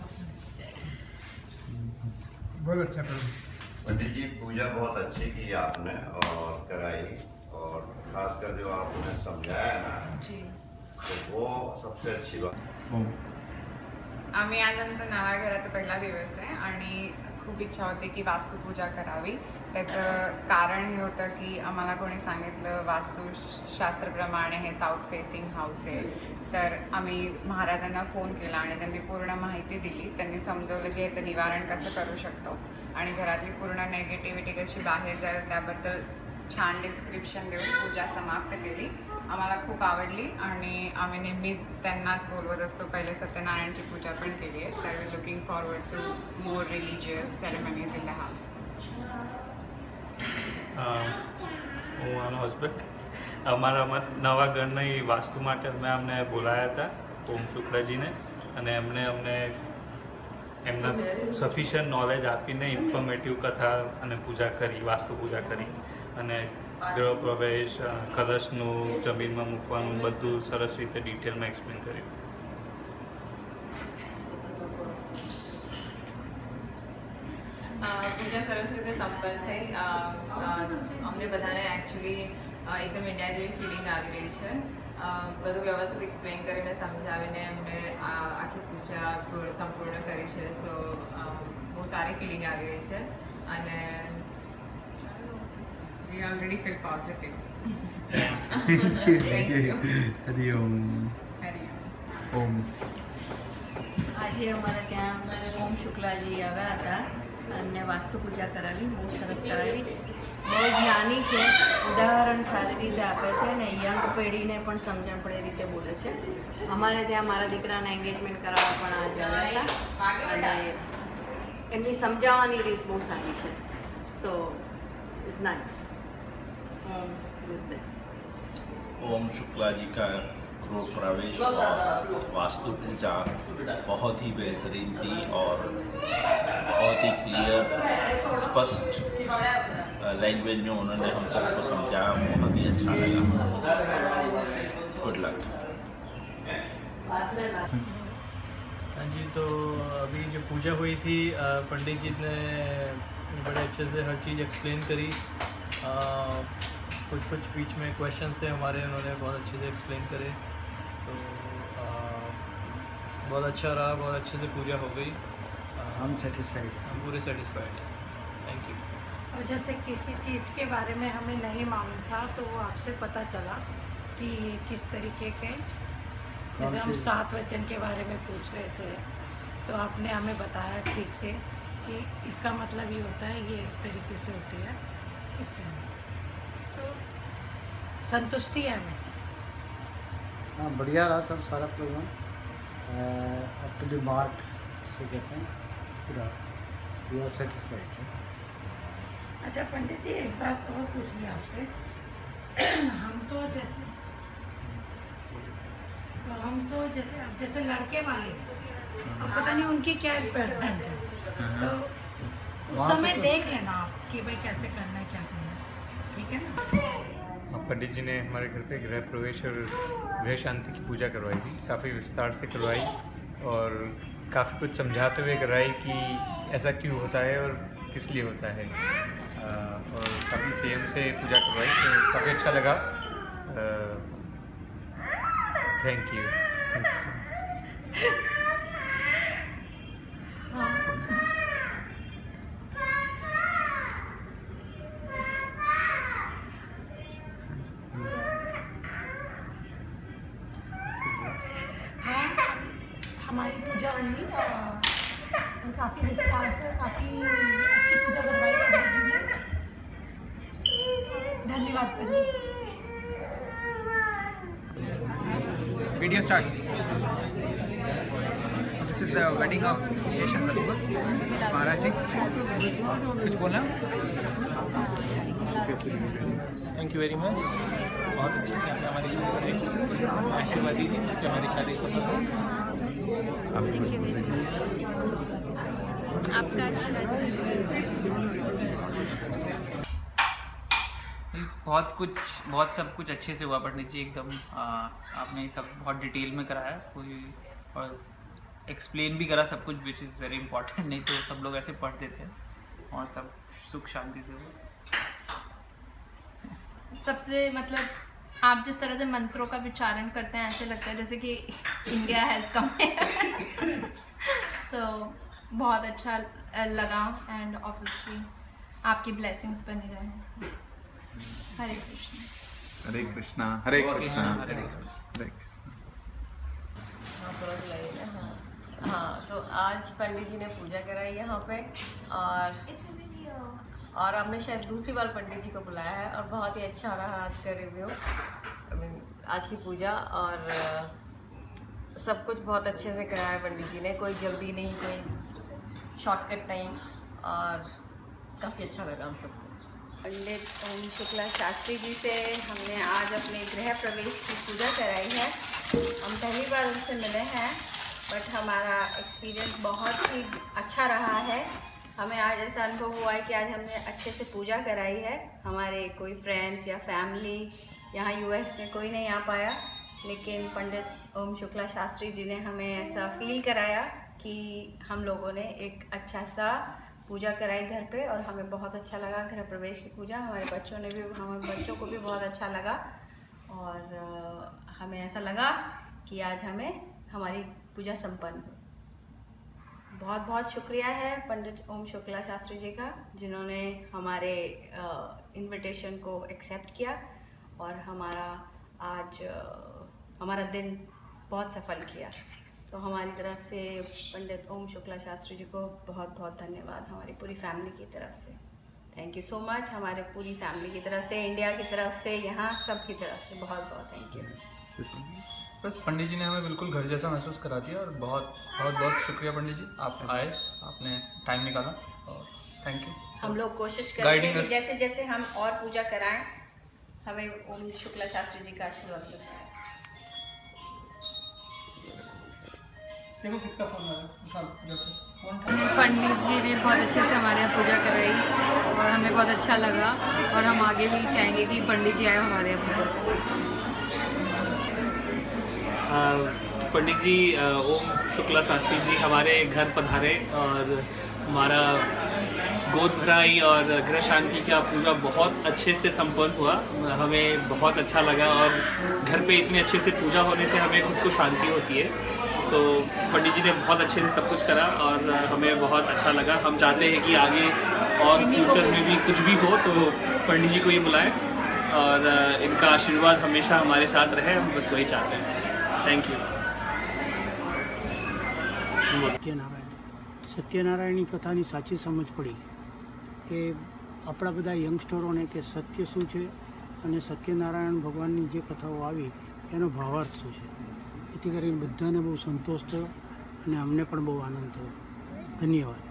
बहुत अच्छा पंडित जी, पूजा बहुत अच्छी की आपने और कराई और खासकर जो आपने समझाया ना जी, तो वो सबसे अच्छी बात. आम्ही आज आमचा नव्या घराचा पहिला दिवस आहे आणि खूप इच्छा होती की वास्तुपूजा करावी. त्याचं कारण हे होतं की आम्हाला कोणी सांगितलं वास्तुशास्त्रप्रमाणे हे साऊथ फेसिंग हाऊस आहे. तर आम्ही महाराजांना फोन केला आणि त्यांनी पूर्ण माहिती दिली. त्यांनी समजवलं की याचं निवारण कसं करू शकतो आणि घरातली पूर्ण नेगेटिव्हिटी कशी बाहेर जाईल त्याबद्दल छान डिस्क्रिप्शन देऊन पूजा समाप्त केली. आम्हाला खूप आवडली आणि आम्ही नेहमीच त्यांनाच बोलवत असतो. पहिले सत्यनारायणची पूजा पण केली आहे. तर we looking forward to more religious ceremonies in the house. હું આનો હસબન્ડ. અમારા નવા ઘરની વાસ્તુ માટે અમે અમને બોલાયા હતા ઓમ શુક્લાજીને અને એમણે અમને એમના સફિશિયન્ટ નોલેજ આપીને ઇન્ફોર્મેટિવ કથા અને પૂજા કરી, વાસ્તુ પૂજા કરી અને ગૃહ પ્રવેશ, કલશનું જમીનમાં મૂકવાનું બધું સરસ રીતે ડિટેલમાં એક્સપ્લેન કર્યું. પૂજા સરસ રીતે સંપન્ન થઈ. અમને બધાને એકચ્યુઅલી એકદમ ઇન્ડિયા જેવી ફિલિંગ આવી રહી છે. બધું વ્યવસ્થિત એક્સપ્લેન કરીને સમજાવીને એમને આખી પૂજા સંપૂર્ણ કરી છે. સો બહુ સારી ફિલિંગ આવી રહી છે અને we already feel positive. Hari Om. Om. આજે અમારે ત્યાં ઓમ શુક્લાજી આવ્યા હતા અને વાસ્તુ પૂજા કરાવી, બહુ સરસ કરાવી. બહુ જ્ઞાની છે, ઉદાહરણ સારી રીતે આપે છે અને યંગ પેઢીને પણ સમજણ પડે રીતે બોલે છે. અમારે ત્યાં મારા દીકરાને એન્ગેજમેન્ટ કરાવવા પણ આજે આવ્યા હતા અને એમની સમજાવવાની રીત બહુ સારી છે. So it's nice. बोलते हैं। ओम शुक्ला जी का गृह प्रवेश और वास्तु पूजा बहुत ही बेहतरीन थी और बहुत ही क्लियर स्पष्ट लैंग्वेज में उन्होंने हम सबको समझाया, बहुत ही अच्छा लगा। Good luck. हाँ जी, तो अभी जो पूजा हुई थी पंडित जी ने बड़े अच्छे से हर चीज़ एक्सप्लेन करी। कुछ बीच में क्वेश्चंस थे हमारे, उन्होंने बहुत अच्छे से एक्सप्लेन करे, तो बहुत अच्छा रहा, बहुत अच्छे से पूजा हो गई। हम सेटिस्फाइड, हम पूरे सेटिस्फाइड हैं। Thank you. और जैसे किसी चीज़ के बारे में हमें नहीं मालूम था तो वो आपसे पता चला कि ये किस तरीके के, जैसे हम 7 वचन के बारे में पूछ रहे थे तो आपने हमें बताया ठीक से कि इसका मतलब ये होता है, ये इस तरीके से होती है, इस तरह। तो संतुष्टि है हमें। हाँ, बढ़िया रहा सब सारा program, up to the mark जिसे कहते हैं, पूरा वी आर सेटिस्फाइड। अच्छा पंडित जी, एक बात और पूछनी है आपसे। हम तो जैसे लड़के वाले, अब पता नहीं उनकी क्या रिक्वायरमेंट है, तो उस समय देख लेना आप कि भाई कैसे करना है, क्या करना है, ठीक है ना। पंडित जी ने हमारे घर पे गृह प्रवेश और गृह शांति की पूजा करवाई थी, काफ़ी विस्तार से करवाई और काफ़ी कुछ समझाते हुए कराई कि ऐसा क्यों होता है और किस लिए होता है, और काफ़ी संयम से पूजा करवाई, तो काफ़ी अच्छा लगा। Thank you so much. हमारी पूजा हुई और काफ़ी विस्तार से काफ़ी अच्छी पूजा करवाई पंडित जी ने। धन्यवाद पंडित। Video start. So this is the wedding of Yeshan Kapoor. महाराज जी कुछ बोलना? Thank you very much. बहुत अच्छे से आपने हमारी शादी करी, आशीर्वाद दीजिए कि हमारी शादी सफल हो। थैंक यू वेरी मच, आपका आशीर्वाद चाहिए। बहुत सब कुछ अच्छे से हुआ पंडित जी, एकदम आपने सब बहुत डिटेल में कराया, कोई और एक्सप्लेन भी करा सब कुछ, विच इज़ वेरी इंपॉर्टेंट, नहीं तो सब लोग ऐसे पढ़ देते हैं, और सब सुख शांति से हुआ। सबसे मतलब आप जिस तरह से मंत्रों का विचारण करते हैं, ऐसे लगता है जैसे कि इंडिया हैज़ कम सो बहुत अच्छा लगा, एंड ऑब्वियसली आपकी ब्लेसिंग्स बनी रहे। हरे कृष्ण। हरे कृष्णा। हरे कृष्णा। हरे कृष्णा। हाँ, तो आज पंडित जी ने पूजा कराई यहाँ पे, और हमने शायद दूसरी बार पंडित जी को बुलाया है, और बहुत ही अच्छा रहा आज का रिव्यू, आज की पूजा, और सब कुछ बहुत अच्छे से कराया है पंडित जी ने, कोई जल्दी नहीं, कोई शॉर्टकट नहीं, और काफ़ी अच्छा लगा हम सबको। पंडित ओम शुक्ला शास्त्री जी से हमने आज अपने गृह प्रवेश की पूजा कराई है। हम पहली बार उनसे मिले हैं, बट हमारा एक्सपीरियंस बहुत ही अच्छा रहा है। हमें आज ऐसा अनुभव हुआ है कि आज हमने अच्छे से पूजा कराई है। हमारे कोई फ्रेंड्स या फैमिली यहाँ यूएस में कोई नहीं आ पाया, लेकिन पंडित ओम शुक्ला शास्त्री जी ने हमें ऐसा फील कराया कि हम लोगों ने एक अच्छा सा पूजा कराई घर पे, और हमें बहुत अच्छा लगा गृह प्रवेश की पूजा। हमारे बच्चों को भी बहुत अच्छा लगा, और हमें ऐसा लगा कि आज हमारी पूजा संपन्न हुई। बहुत बहुत शुक्रिया है पंडित ओम शुक्ला शास्त्री जी का, जिन्होंने हमारे इनविटेशन को एक्सेप्ट किया और हमारा दिन बहुत सफल किया। तो हमारी तरफ से पंडित ओम शुक्ला शास्त्री जी को बहुत बहुत धन्यवाद, हमारी पूरी फैमिली की तरफ से। थैंक यू सो मच, हमारे पूरी फैमिली की तरफ से, इंडिया की तरफ से, यहाँ सब की तरफ से बहुत बहुत थैंक यू। बस पंडित जी ने हमें बिल्कुल घर जैसा महसूस करा दिया, और बहुत बहुत बहुत शुक्रिया पंडित जी, आप आए, आपने टाइम निकाला, और थैंक यू। हम लोग कोशिश करेंगे कि जैसे जैसे हम और पूजा कराएं, हमें ओम शुक्ला शास्त्री जी का आशीर्वाद मिलता है। देखो किसका फोन आ पंडित जी ने बहुत अच्छे से हमारे यहाँ पूजा कराई और हमें बहुत अच्छा लगा और हम आगे भी चाहेंगे कि पंडित जी आए हमारे यहाँ पूजा करें। पंडित जी ओम शुक्ला शास्त्री जी हमारे घर पधारे और हमारा गोद भराई और ग्रह शांति का पूजा बहुत अच्छे से संपन्न हुआ। हमें बहुत अच्छा लगा और घर पे इतने अच्छे से पूजा होने से हमें खुद को शांति होती है। तो पंडित जी ने बहुत अच्छे से सब कुछ करा और हमें बहुत अच्छा लगा। हम चाहते हैं कि आगे और फ्यूचर में भी कुछ भी हो तो पंडित जी को ये बुलाएं और इनका आशीर्वाद हमेशा हमारे साथ रहे, हम बस वही चाहते हैं। Thank you. સત્યનારાયણની કથાની સાચી સમજ પડી કે આપણા બધા યંગસ્ટરોને કે સત્ય શું છે અને સત્યનારાયણ ભગવાનની જે કથાઓ આવી એનો ભાવાર્થ શું છે, એથી કરીને બધાને બહુ સંતોષ થયો અને અમને પણ બહુ આનંદ થયો. ધન્યવાદ.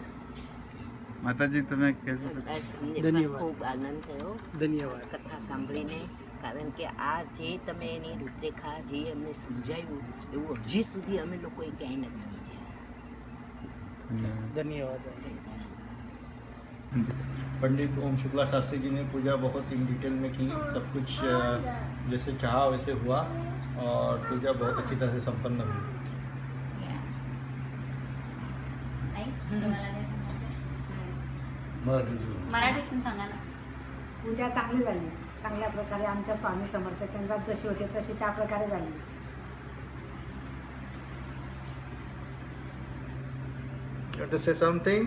માતાજી તમે ધન્યવાદ. ખૂબ આનંદ થયો ધન્યવાદ કથા સાંભળીને, કારણ કે આ જે તમે એની રૂપરેખા જે અમને સમજાવ્યું એવું હજી સુધી અમે લોકોએ ક્યાંય નથી સમજ્યા. धन्यवाद. पंडित ओम शुक्ला शास्त्री जी ने पूजा बहुत इन डिटेल में की, सब कुछ जैसे चाहा वैसे हुआ और पूजा बहुत अच्छी तरह से संपन्न हुई. मराठीतून सांगा ना. पूजा चांगली झाली, चांगल्या प्रकारे आमच्या स्वामी समर्थ केंद्रात जशी होते तशी त्या प्रकारे झाली. You want to say something?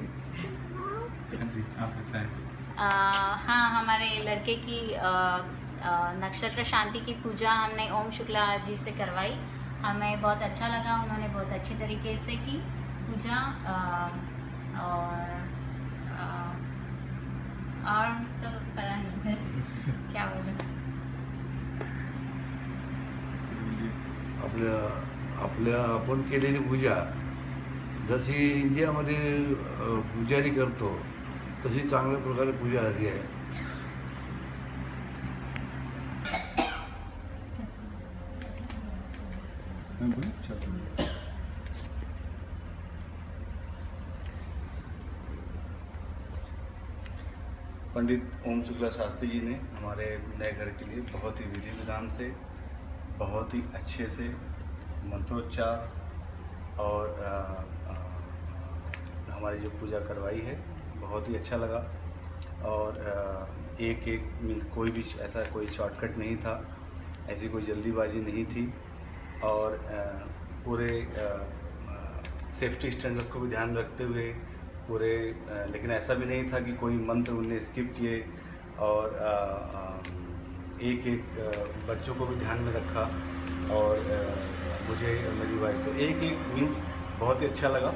हाँ, हमारे लड़के की नक्षत्र शांति की पूजा हमने ओम शुक्ला जी से करवाई. हमें बहुत अच्छा लगा, उन्होंने बहुत अच्छी तरीके से की पूजा. और तो पता नहीं क्या बोलूं. आपल्या आपण केलेली पूजा जशी इंडियामध्ये पुजारी करतो तशी चांगल्या प्रकारे पूजा झाली आहे. पंडित ओम शुक्ला शास्त्री जी ने हमारे नए घर के लिए बहुत ही विधि विधान से, बहुत ही अच्छे से मंत्रोच्चार और हमारी जो पूजा करवाई है बहुत ही अच्छा लगा. और एक मीन्स कोई भी ऐसा कोई शॉर्टकट नहीं था, ऐसी कोई जल्दीबाजी नहीं थी और पूरे सेफ्टी स्टैंडर्ड्स को भी ध्यान रखते हुए पूरे, लेकिन ऐसा भी नहीं था कि कोई मंत्र उन्हें स्किप किए और एक बच्चों को भी ध्यान में रखा और मुझे मेरी वाइफ तो एक मीन्स बहुत ही अच्छा लगा.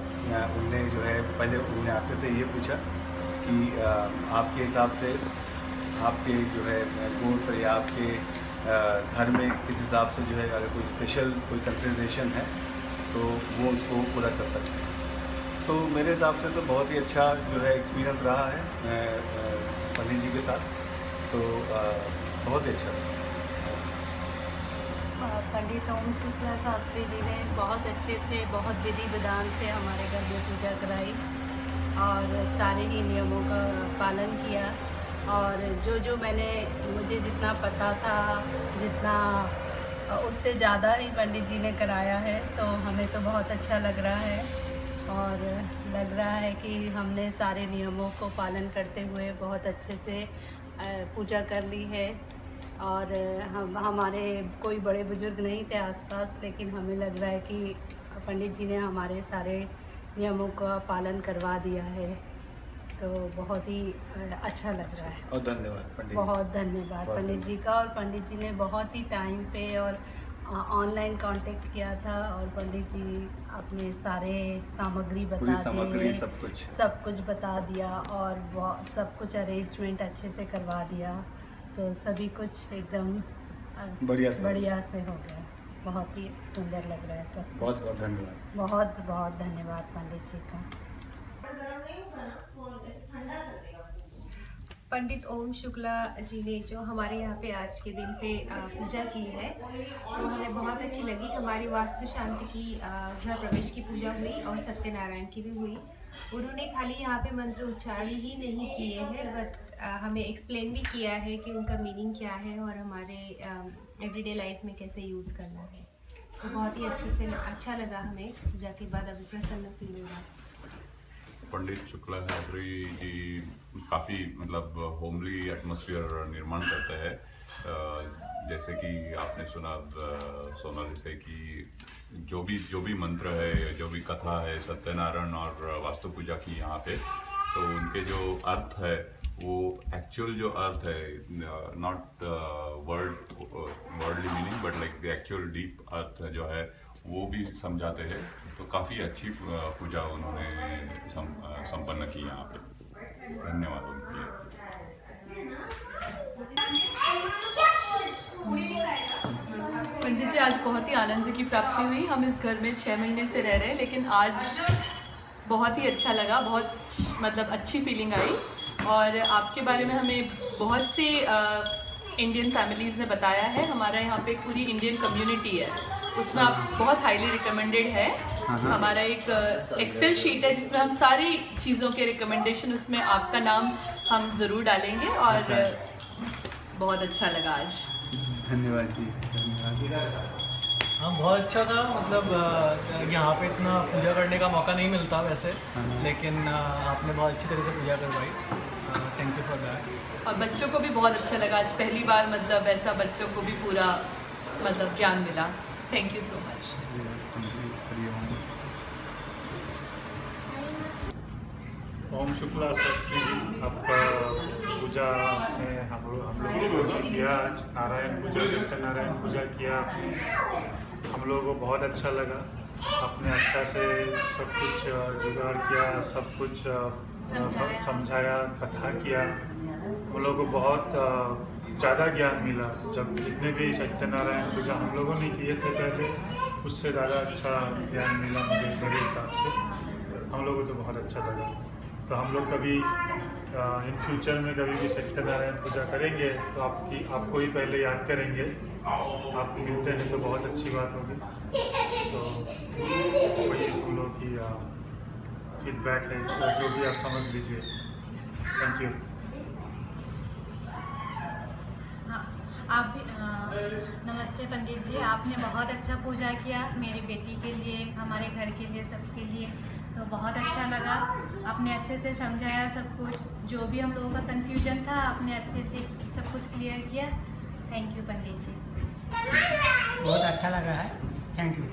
उनने जो है पहले उन्होंने आते से ये पूछा कि आपके हिसाब से आपके जो है गोत्र या आपके घर में किस हिसाब से जो है अगर कोई स्पेशल कोई कंसिडरेशन है तो वो उसको पूरा कर सकते हैं. सो मेरे हिसाब से तो बहुत ही अच्छा जो है एक्सपीरियंस रहा है पंडित जी के साथ, तो बहुत ही अच्छा. पंडित ओम शुक्ला शास्त्री जी ने बहुत अच्छे से, बहुत विधि विधान से हमारे घर में पूजा कराई और सारे ही नियमों का पालन किया. और जो मुझे जितना पता था, जितना उससे ज़्यादा ही पंडित जी ने कराया है, तो हमें तो बहुत अच्छा लग रहा है और लग रहा है कि हमने सारे नियमों को पालन करते हुए बहुत अच्छे से पूजा कर ली है. और हमारे कोई बड़े बुजुर्ग नहीं थे आसपास, लेकिन हमें लग रहा है कि पंडित जी ने हमारे सारे नियमों का पालन करवा दिया है, तो बहुत ही अच्छा लग रहा है. और धन्यवाद पंडित. बहुत धन्यवाद पंडित जी का. और पंडित जी ने बहुत ही टाइम पे और ऑनलाइन कांटेक्ट किया था और पंडित जी अपने सारे सामग्री बता दिए, सब कुछ बता दिया और सब कुछ अरेंजमेंट अच्छे से करवा दिया. तो सभी कुछ एकदम बढ़िया से हो गया. बहुत ही सुंदर लग रहा है सब. बहुत बहुत धन्यवाद. बहुत बहुत धन्यवाद पंडित जी का. पंडित ओम शुक्ला जी ने जो हमारे यहाँ पे आज के दिन पे पूजा की है वो हमें बहुत अच्छी लगी। हमारी वास्तु शांति की गृह प्रवेश की पूजा हुई और सत्यनारायण की भी हुई। उन्होंने खाली यहाँ पे मंत्र उच्चारण ही नहीं किए हैं बट हमें एक्सप्लेन भी किया है कि उनका मीनिंग क्या है और हमारे एवरीडे लाइफ में कैसे यूज़ करना है। तो बहुत ही अच्छे से अच्छा लगा हमें पूजा के बाद, अभी प्रसन्न फील हो रहा है। पंडित शुक्ला शास्त्री जी काफ़ी मतलब होमली एटमॉस्फेयर निर्माण करते हैं। जैसे कि आपने सुना सोनाली से कि जो भी मंत्र है, जो भी कथा है सत्यनारायण और वास्तु पूजा की यहाँ पे, तो उनके जो अर्थ है वो एक्चुअल जो अर्थ है, not worldly meaning but like the actual deep अर्थ जो है वो भी समझाते हैं। तो काफ़ी अच्छी पूजा उन्होंने संपन्न की यहाँ पे। धन्यवाद उनके लिए। पंडित जी, आज बहुत ही आनंद की प्राप्ति हुई। हम इस घर में 6 महीने से रह रहे हैं, लेकिन आज बहुत ही अच्छा लगा, बहुत मतलब अच्छी फीलिंग आई। और आपके बारे में हमें बहुत सी इंडियन फैमिलीज़ ने बताया है। हमारा यहाँ पे पूरी इंडियन कम्युनिटी है, उसमें आप बहुत हाईली रिकमेंडेड है। हमारा एक एक्सेल शीट है जिसमें हम सारी चीज़ों के रिकमेंडेशन, उसमें आपका नाम हम ज़रूर डालेंगे। और बहुत अच्छा लगा आज। धन्यवाद जी, धन्यवाद। हाँ, बहुत अच्छा था। मतलब यहाँ पे इतना पूजा करने का मौका नहीं मिलता वैसे, लेकिन आपने बहुत अच्छी तरह से पूजा करवाई। Thank you for that. और बच्चों को भी बहुत अच्छा लगा आज, पहली बार मतलब ऐसा बच्चों को भी पूरा मतलब ज्ञान मिला। Thank you so much. Om Shukla Shastri ji, आपका पूजा में हम लोग ने किया आज, नारायण पूजा, सत्यनारायण पूजा किया आपने। हम लोगों को बहुत अच्छा लगा। आपने अच्छा से सब कुछ जुगाड़ किया, सब कुछ समझाया, कथा किया। हम लोगों को बहुत ज़्यादा ज्ञान मिला। जब जितने भी सत्यनारायण पूजा हम लोगों ने किए थे पहले, उससे ज़्यादा अच्छा ज्ञान मिला मुझे, मेरे हिसाब से। हम लोगों को तो बहुत अच्छा लगा। तो हम लोग कभी इन फ्यूचर में कभी भी सत्यनारायण पूजा करेंगे तो आपको ही पहले याद करेंगे। आप मिलते हैं तो बहुत अच्छी बात होगी। तो वही हम लोग की फीडबैक है, तो जो भी आप समझ लीजिए। Thank you. आप भी नमस्ते पंडित जी, आपने बहुत अच्छा पूजा किया मेरी बेटी के लिए, हमारे घर के लिए, सबके लिए। तो बहुत अच्छा लगा। आपने अच्छे से समझाया सब कुछ, जो भी हम लोगों का कन्फ्यूजन था आपने अच्छे से सब कुछ क्लियर किया। Thank you Pandit ji. बहुत अच्छा लगा है। Thank you.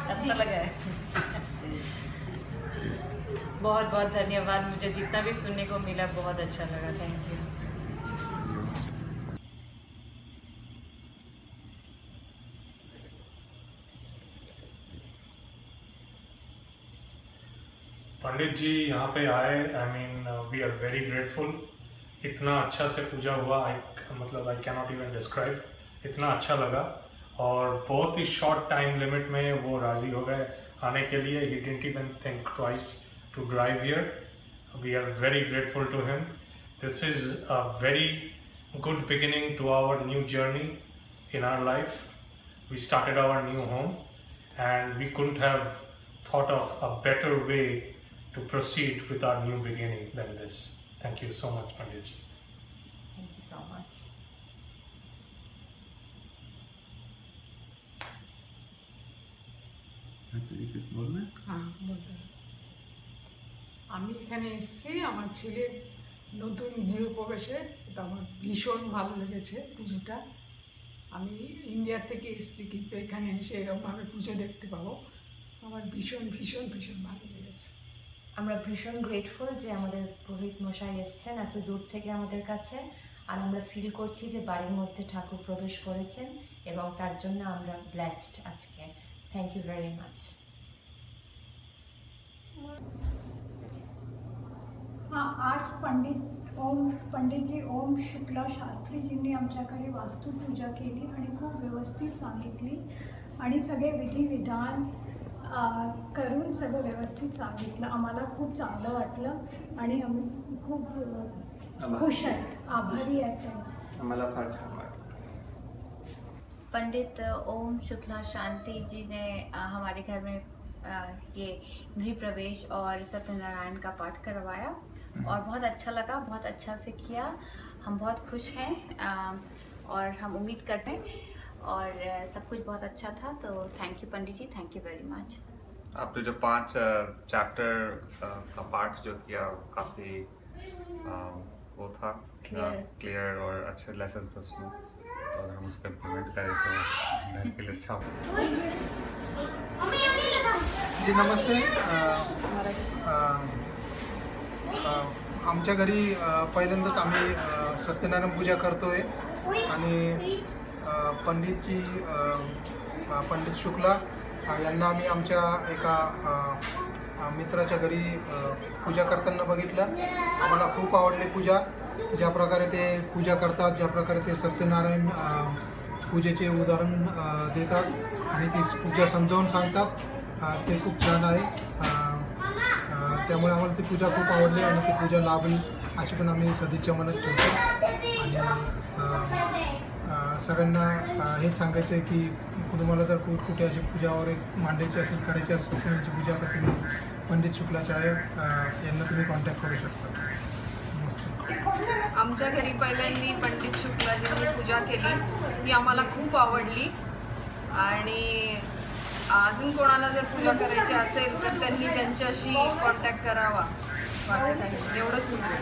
अच्छा लगा है। बहुत बहुत धन्यवाद। मुझे जितना भी सुनने को मिला बहुत अच्छा लगा। Thank you. पंडित जी यहाँ पे आए, I mean we are very grateful. इतना अच्छा से पूजा हुआ, मतलब आई कैनॉट इवन डिस्क्राइब। इतना अच्छा लगा और बहुत ही शॉर्ट टाइम लिमिट में वो राज़ी हो गए आने के लिए। He didn't even think twice to drive here. We are very grateful to him. This is a very good beginning to our new journey in our life. We started our new home and we couldn't have thought of a better way to proceed with our new beginning than this. Thank you so much, Pandit ji. Thank you so much. আমি এখানে এসেছি আমার ছেলের নতুন গৃহপ্রবেশে। এটা আমার ভীষণ ভালো লেগেছে পুজোটা। আমি ইন্ডিয়া থেকে এসেছি, কিন্তু এখানে এসে এরকমভাবে পুজো দেখতে পাবো আমার ভীষণ ভীষণ ভীষণ ভালো লেগেছে। আমরা ভীষণ গ্রেটফুল যে আমাদের পুরোহিত মশাই এসেছেন এত দূর থেকে আমাদের কাছে। আর আমরা ফিল করছি যে বাড়ির মধ্যে ঠাকুর প্রবেশ করেছেন এবং তার জন্য আমরা ব্লেসড আজকে। Thank you very much. हाँ, आज पंडित जी ओम शुक्ला शास्त्री जींनी आमच्याकडे वास्तू पूजा केली आणि खूप व्यवस्थित सांगितली आणि सगळे विधी विधान करून सगळं व्यवस्थित सांगितलं. आम्हाला खूप चांगलं वाटलं आणि आम्ही खूप खुश आहेत, आभारी आहेत त्यांचे. आम्हाला फार छान वाटलं. पंडित ओम शुक्ला शांति जी ने हमारे घर में ये गृह प्रवेश और सत्यनारायण का पाठ करवाया और बहुत अच्छा लगा, बहुत अच्छा से किया. हम बहुत खुश हैं और हम उम्मीद करते हैं और सब कुछ बहुत अच्छा था. तो thank you Pandit ji, thank you very much. आपने जो 5 चैप्टर का पाठ जो किया काफ़ी वो था क्लियर और अच्छे लेसन थे उसमें, और हम उसको इम्प्लीमेंट करें तो घर के लिए अच्छा हो. जी नमस्ते. आमच्या घरी पहिल्यांदाच आम्ही सत्यनारायण पूजा करतोय आणि पंडित शुक्ला यांना आम्ही आमच्या एका मित्राच्या घरी पूजा करताना बघितलं. आम्हाला खूप आवडली पूजा. ज्या प्रकारे ते पूजा करतात, ज्या प्रकारे ते सत्यनारायण पूजेचे उदाहरण देतात आणि ती पूजा समजावून सांगतात, ते खूप छान आहे. त्यामुळे आम्हाला ती पूजा खूप आवडली आणि ती पूजा लाभली अशी पण आम्ही सदिच्छा म्हणत ठेवतो. आणि सगळ्यांना हेच सांगायचं आहे की तुम्हाला जर कुठे अशी पूजा वगैरे मांडायची असेल, करायची असेल सत्यनारायणची पूजा, तर तुम्ही पंडित शुक्लाचार्य यांना तुम्ही कॉन्टॅक्ट करू शकता. आमच्या घरी पहिल्यांदा पंडित शुक्लाजींनी पूजा केली, ती आम्हाला खूप आवडली. आणि अजून कोणाला जर पूजा करायची असेल तर त्यांनी त्यांच्याशी कॉन्टॅक्ट करावा. एवढंच म्हणतो.